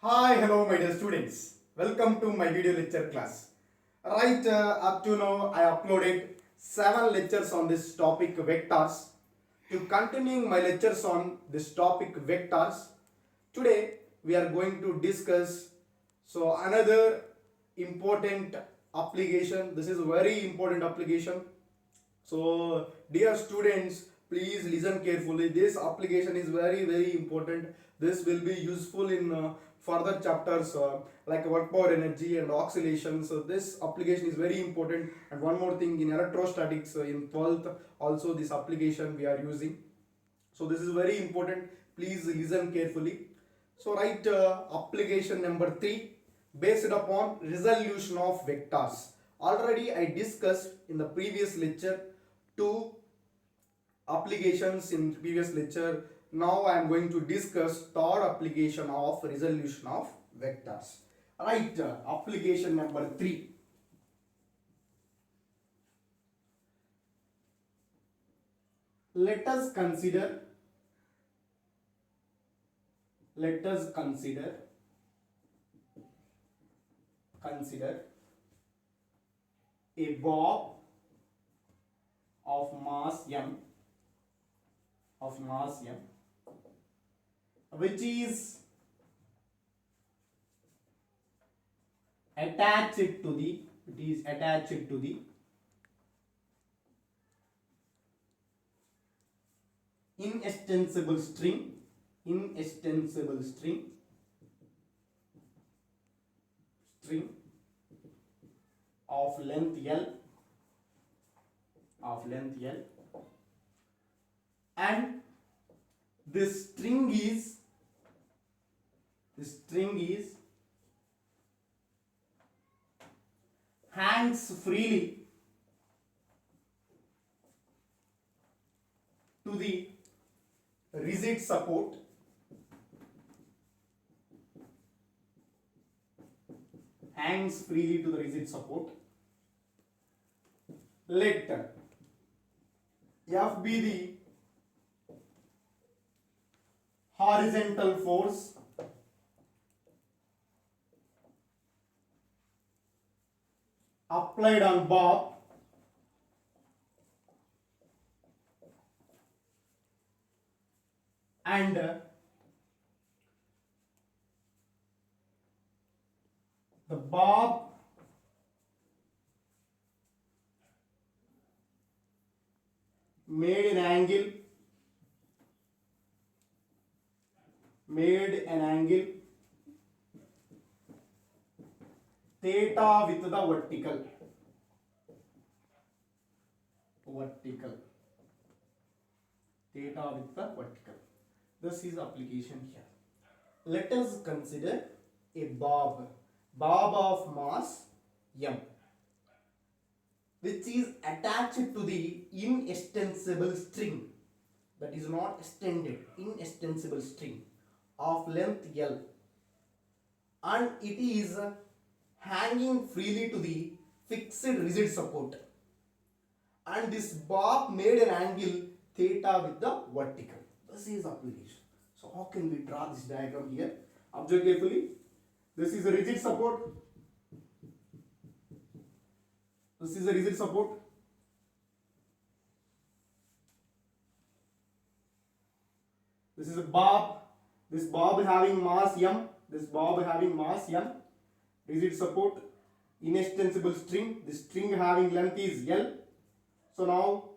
Hi, hello my dear students. Welcome to my video lecture class. Right, up to now I uploaded 7 lectures on this topic vectors. To continuing my lectures on this topic vectors, today we are going to discuss another important application. This is a very important application. So, dear students, please listen carefully. This application is very important. This will be useful in further chapters like work power energy and oscillation. So, this application is very important. And one more thing, in electrostatics in 12th, also this application we are using. So, this is very important. Please listen carefully. So, write application number 3 based upon resolution of vectors. Already I discussed in the previous lecture two applications in previous lecture. Now I am going to discuss third application of resolution of vectors. Right, application number 3. Let us consider a bob of mass m which is attached to the inextensible string of length L and this string is hangs freely to the rigid support let F be the horizontal force applied on Bob and the Bob made an angle theta with the vertical this is application here. Let us consider a bob of mass m which is attached to the inextensible string, that is not extended, inextensible string of length L, and it is hanging freely to the fixed rigid support, and this bob made an angle theta with the vertical. This is application. So how can we draw this diagram here? Observe carefully. This is a rigid support. This is a rigid support. This is a bob. This bob having mass m. Rigid support. Inextensible string. This string having length is L. So now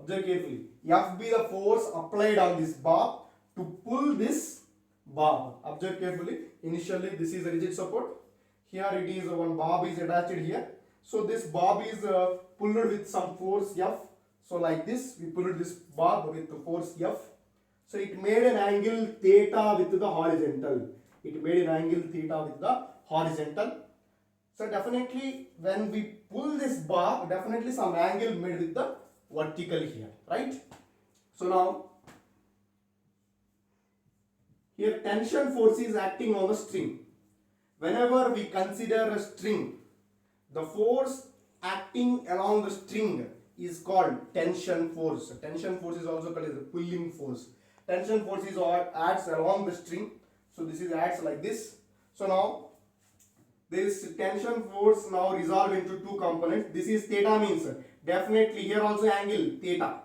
observe carefully. F be the force applied on this bob to pull this bob. Observe carefully. Initially this is a rigid support. Here it is one bob is attached here. So this bob is pulled with some force F. So like this we pulled this bob with the force F. So it made an angle theta with the horizontal. So definitely when we pull this bob, definitely some angle made with the vertical here, right? So now here tension force is acting on the string. Whenever we consider a string, the force acting along the string is called tension force. Tension force is also called as a pulling force. Tension force is what acts along the string. So this is acts like this. So now this tension force now resolve into two components. This is theta means definitely here also angle theta.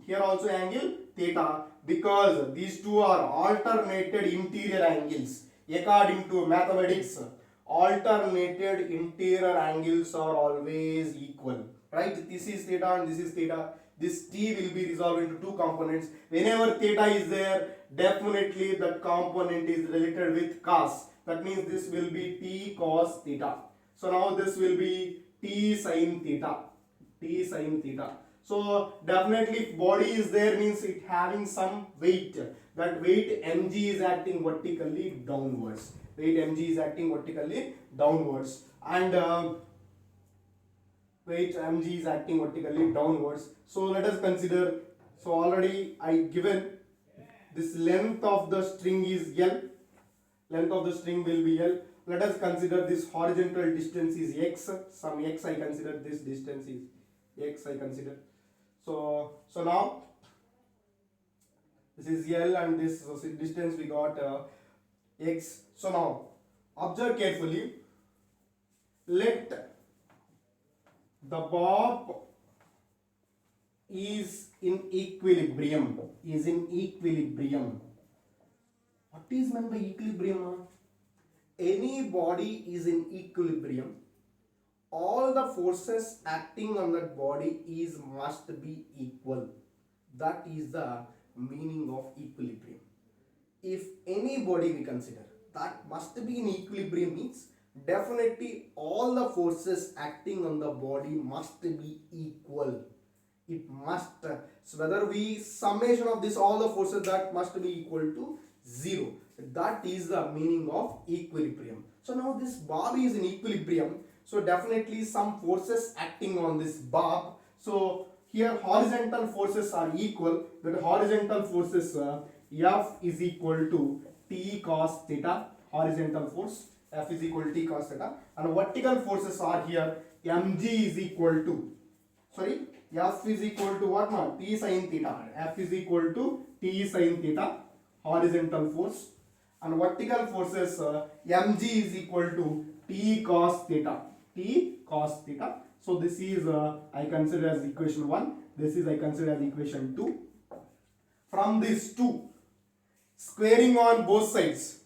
Here also angle theta, because these two are alternated interior angles. According to mathematics, alternated interior angles are always equal. Right? This is theta and this is theta. This t will be resolved into two components. Whenever theta is there, definitely that component is related with cos. That means this will be t cos theta. So now this will be t sin theta. T sin theta. So definitely if body is there means it having some weight. That weight mg is acting vertically downwards. Weight mg is acting vertically downwards. And weight mg is acting vertically downwards. So let us consider. So already I given this length of the string is L. Length of the string will be L. Let us consider this horizontal distance is x. Some x I consider, this distance is x I consider. So now this is L and this distance we got x. So now observe carefully. Let the bob is in equilibrium. Is in equilibrium. What is meant by equilibrium? Any body is in equilibrium. All the forces acting on that body is must be equal. That is the meaning of equilibrium. If any body we consider that must be in equilibrium means definitely all the forces acting on the body must be equal. It must, so whether we summation of this all the forces, that must be equal to 0. That is the meaning of equilibrium. So now this bob is in equilibrium. So definitely some forces acting on this bob. So here horizontal forces are equal. That horizontal forces F is equal to T cos theta. Horizontal force F is equal to T cos theta. And vertical forces are here mg is equal to, sorry, F is equal to what now? T sin theta. F is equal to T sin theta. Horizontal force. And vertical forces mg is equal to T cos theta. T cos theta. So this is I consider as equation 1. This is I consider as equation 2. From these two, squaring on both sides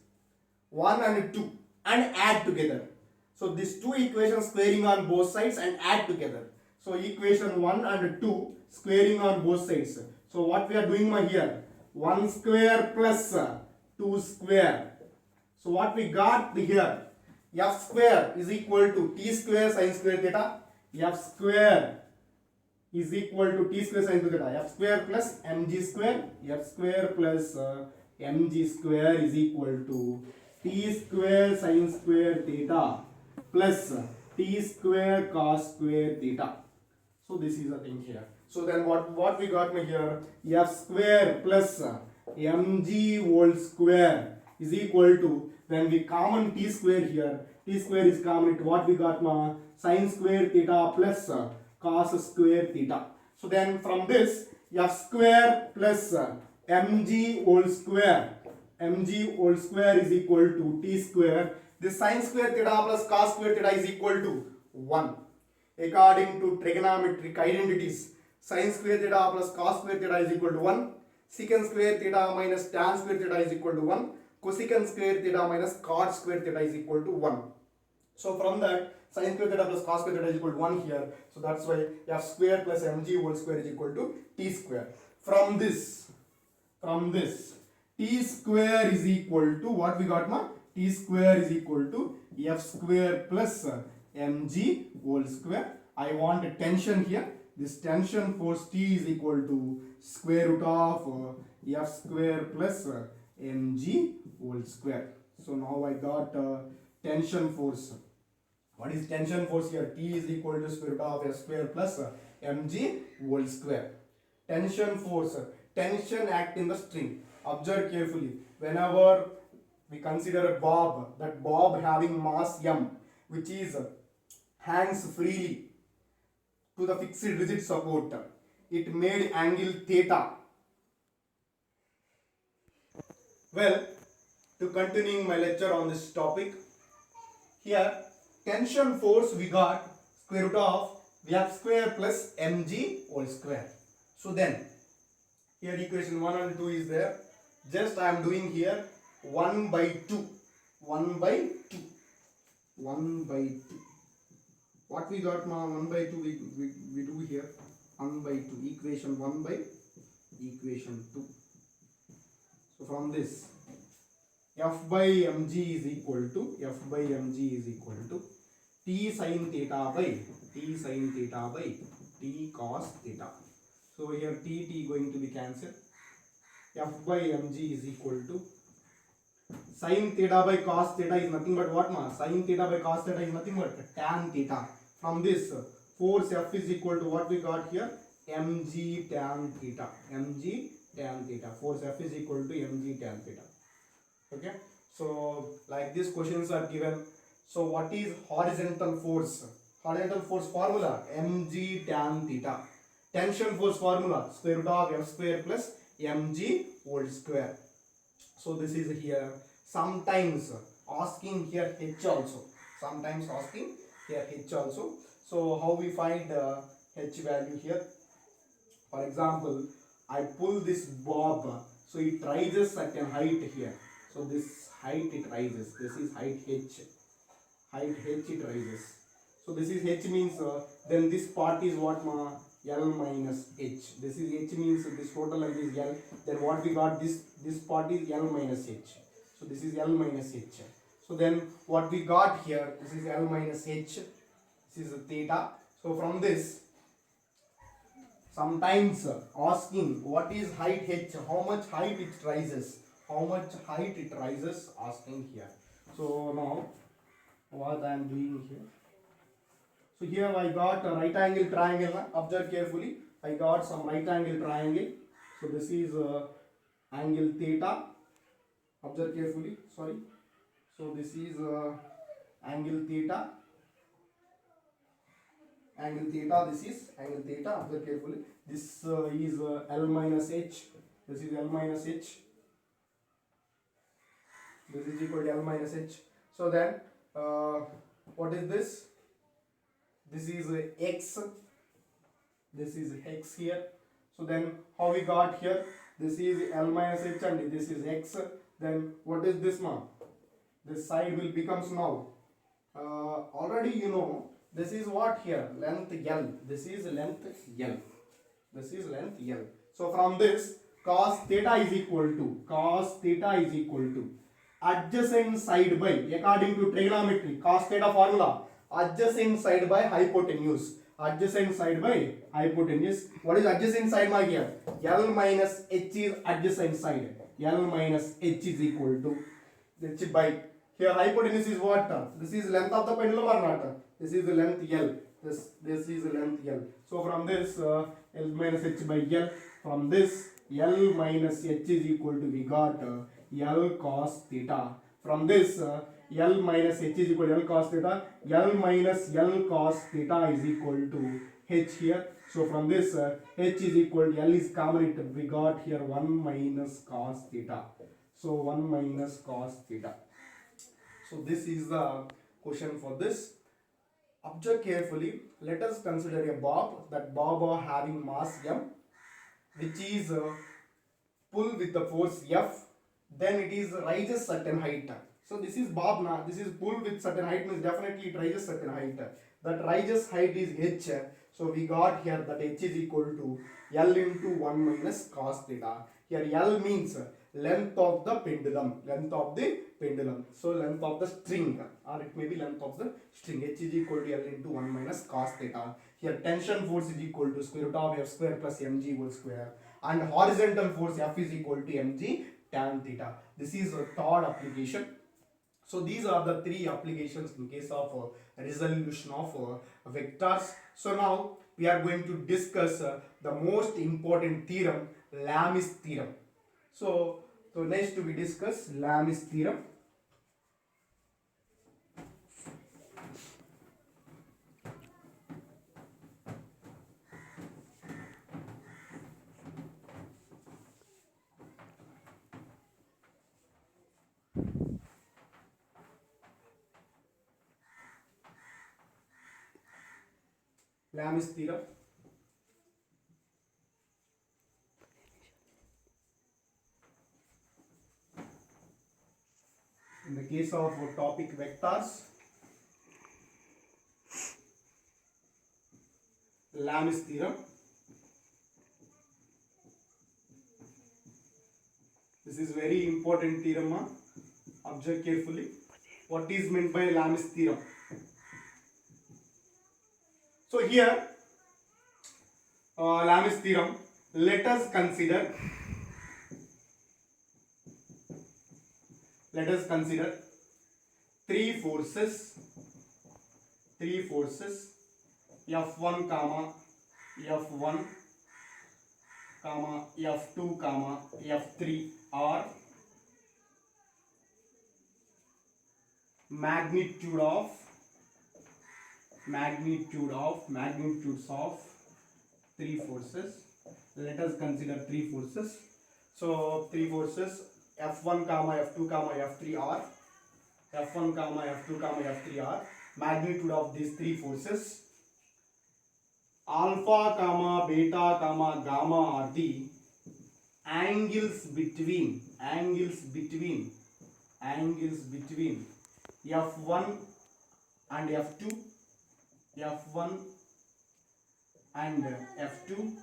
1 and 2 and add together. So these two equations squaring on both sides and add together. So equation 1 and 2 squaring on both sides. So what we are doing here? 1 square plus 2 square. So what we got here? F square is equal to T square sin square theta. F square is equal to T square sin square theta. F square plus mg square. F square plus mg square is equal to T square sin square theta plus T square cos square theta. So this is the thing here. So then what we got here? F square plus mg whole square is equal to, when we common t square here, t square is common, what we got now? Sin square theta plus cos square theta. So then from this, f square plus mg whole square is equal to t square. This sin square theta plus cos square theta is equal to 1. According to trigonometric identities, sin square theta plus cos square theta is equal to 1. Secant square theta minus tan square theta is equal to 1. Cosecant square theta minus cot square theta is equal to 1. So from that, sin square theta plus cos square theta is equal to 1 here. So that's why f square plus mg whole square is equal to t square. From this, t square is equal to what we got now? T square is equal to f square plus mg whole square. I want a tension here. This tension force T is equal to square root of f square plus mg whole square. So now I got tension force. What is tension force here? T is equal to square root of f square plus mg whole square. Tension force. Tension act in the string. Observe carefully. Whenever we consider a bob, that bob having mass m, which is hangs freely. to the fixed rigid support. It made angle theta. Well, to continuing my lecture on this topic, here tension force we got square root of F square plus mg whole square. So then here equation 1 and 2 is there. Just I am doing here 1 by 2. 1 by 2. 1 by 2. What we got now? 1 by 2 we do here. 1 by 2. Equation 1 by equation 2. So from this, F by mg is equal to T sin theta by T cos theta. So here T going to be cancelled. F by mg is equal to sin theta by cos theta is nothing but what, ma? Sin theta by cos theta is nothing but tan theta. From this, force F is equal to what we got here? mg tan theta. Force F is equal to mg tan theta. Okay. So like these questions are given. So what is horizontal force? Horizontal force formula mg tan theta. Tension force formula square root of F square plus mg whole square. So this is here. Sometimes asking here h also. So how we find h value here? For example, I pull this bob, so it rises at a height here. So this height it rises. This is height h. Height h it rises. So this is h means then this part is what, ma? L minus h. This is h means this total length is L. Then what we got, this part is L minus h. So this is L minus h. So then what we got here, this is L minus h. This is theta. So from this, sometimes asking what is height h, how much height it rises, asking here. So now what I am doing here. So here I got a right angle triangle. Observe carefully. I got some right angle triangle. So this is angle theta. Observe carefully. Sorry. So this is angle theta. This is angle theta. Observe carefully. This is L minus h. This is L minus h. This is equal to L minus h. So then what is this? This is x. This is x here. So then how we got here? This is L minus h and this is x. Then what is this now? This side will becomes now. Already you know this is what here? Length L. This is length L. So from this, cos theta is equal to adjacent side by, according to trigonometry, cos theta formula, adjacent side by hypotenuse. What is adjacent side, my here? L minus h is adjacent side. L minus h is equal to h by, here hypotenuse is what? This is length of the pendulum or not? This is the length L. This is the length L. So from this L minus h by L. From this L minus h is equal to, we got L cos theta. From this L minus h is equal to L cos theta. L minus L cos theta is equal to h here. So from this h is equal to L is common, we got here 1 minus cos theta. So 1 minus cos theta. So this is the question for this. Observe carefully. Let us consider a bob. That bob are having mass m, which is pull with the force F. Then it is rises certain height. So this is bob now. This is pull with certain height means definitely it rises certain height. That rises height is h. So we got here that h is equal to L into 1 minus cos theta. Here L means length of the pendulum. So length of the string, or it may be length of the string. H is equal to L into 1 minus cos theta. Here tension force is equal to square root of F square plus mg whole square. And horizontal force F is equal to mg tan theta. This is a third application. So these are the three applications in case of resolution of vectors. So now we are going to discuss the most important theorem, Lamis theorem. So next we discuss Lamis theorem. Lamis theorem. In the case of topic vectors, Lamis theorem. This is very important theorem. Observe carefully. What is meant by Lamis theorem? So here, Lamis theorem. Let us consider three forces F1 comma F1 comma F2 comma F3 are magnitudes of three forces. Let us consider three forces. So three forces F1 comma F2 comma F3 are F1 comma F2 comma F3 are magnitude of these three forces. Alpha comma beta comma gamma are the angles between F1 and F2, F1 and F2,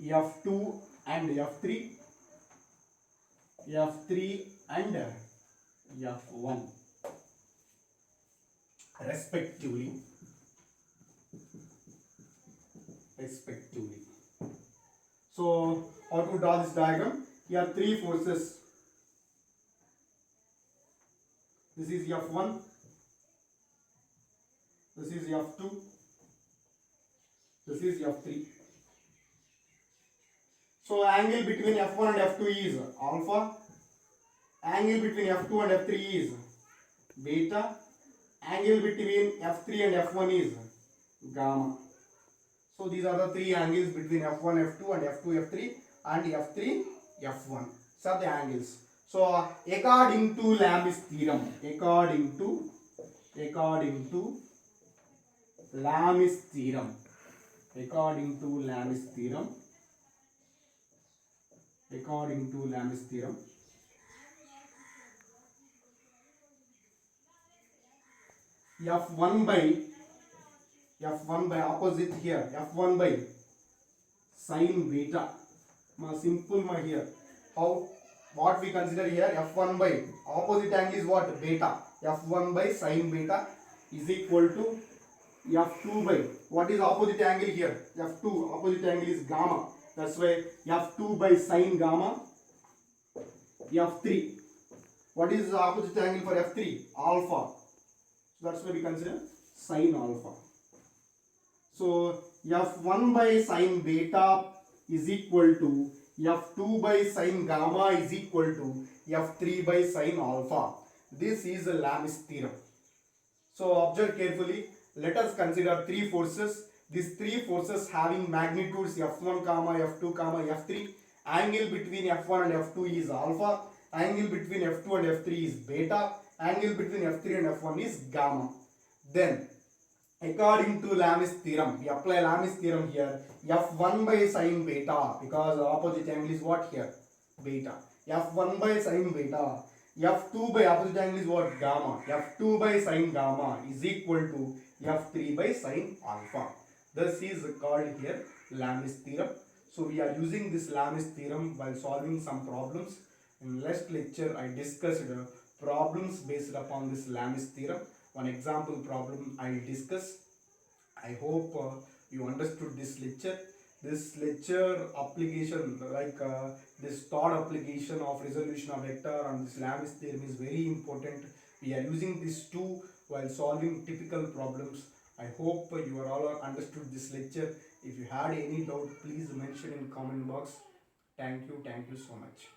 F2 and F3, F3 and F1 respectively. So how to draw this diagram? Here three forces. This is F1, this is F2, this is F3. So angle between F1 and F2 is alpha, angle between F2 and F3 is beta, angle between F3 and F1 is gamma. So these are the three angles between F1, F2 and F2, F3 and F3, F1. These are the angles. So according to Lamis theorem, according to Lamis theorem, F1 by opposite here, F1 by sin beta. Simple here. What we consider here, F1 by opposite angle is what? Beta. F1 by sin beta is equal to F2 by, what is opposite angle here? F2, opposite angle is gamma. That's why F2 by sin gamma. F3, what is the opposite angle for F3? Alpha. So that's why we consider sin alpha. So F1 by sin beta is equal to F2 by sin gamma is equal to F3 by sin alpha. This is the Lamis theorem. So observe carefully. Let us consider three forces. These three forces having magnitudes F1 comma F2 comma F3. Angle between F1 and F2 is alpha. Angle between F2 and F3 is beta. Angle between F3 and F1 is gamma. Then according to Lamis theorem, we apply Lamis theorem here. F1 by sin beta, because the opposite angle is what here? Beta. F1 by sin beta. F2 by opposite angle is what? Gamma. F2 by sin gamma is equal to F3 by sin alpha. This is called here Lamis theorem. So we are using this Lamis theorem while solving some problems. In last lecture I discussed problems based upon this Lamis theorem. One example problem I will discuss. I hope you understood this lecture. This lecture application, this third application of resolution of vector and this Lamis theorem is very important. We are using these two while solving typical problems. I hope you are all understood this lecture. If you had any doubt, please mention in comment box. Thank you so much.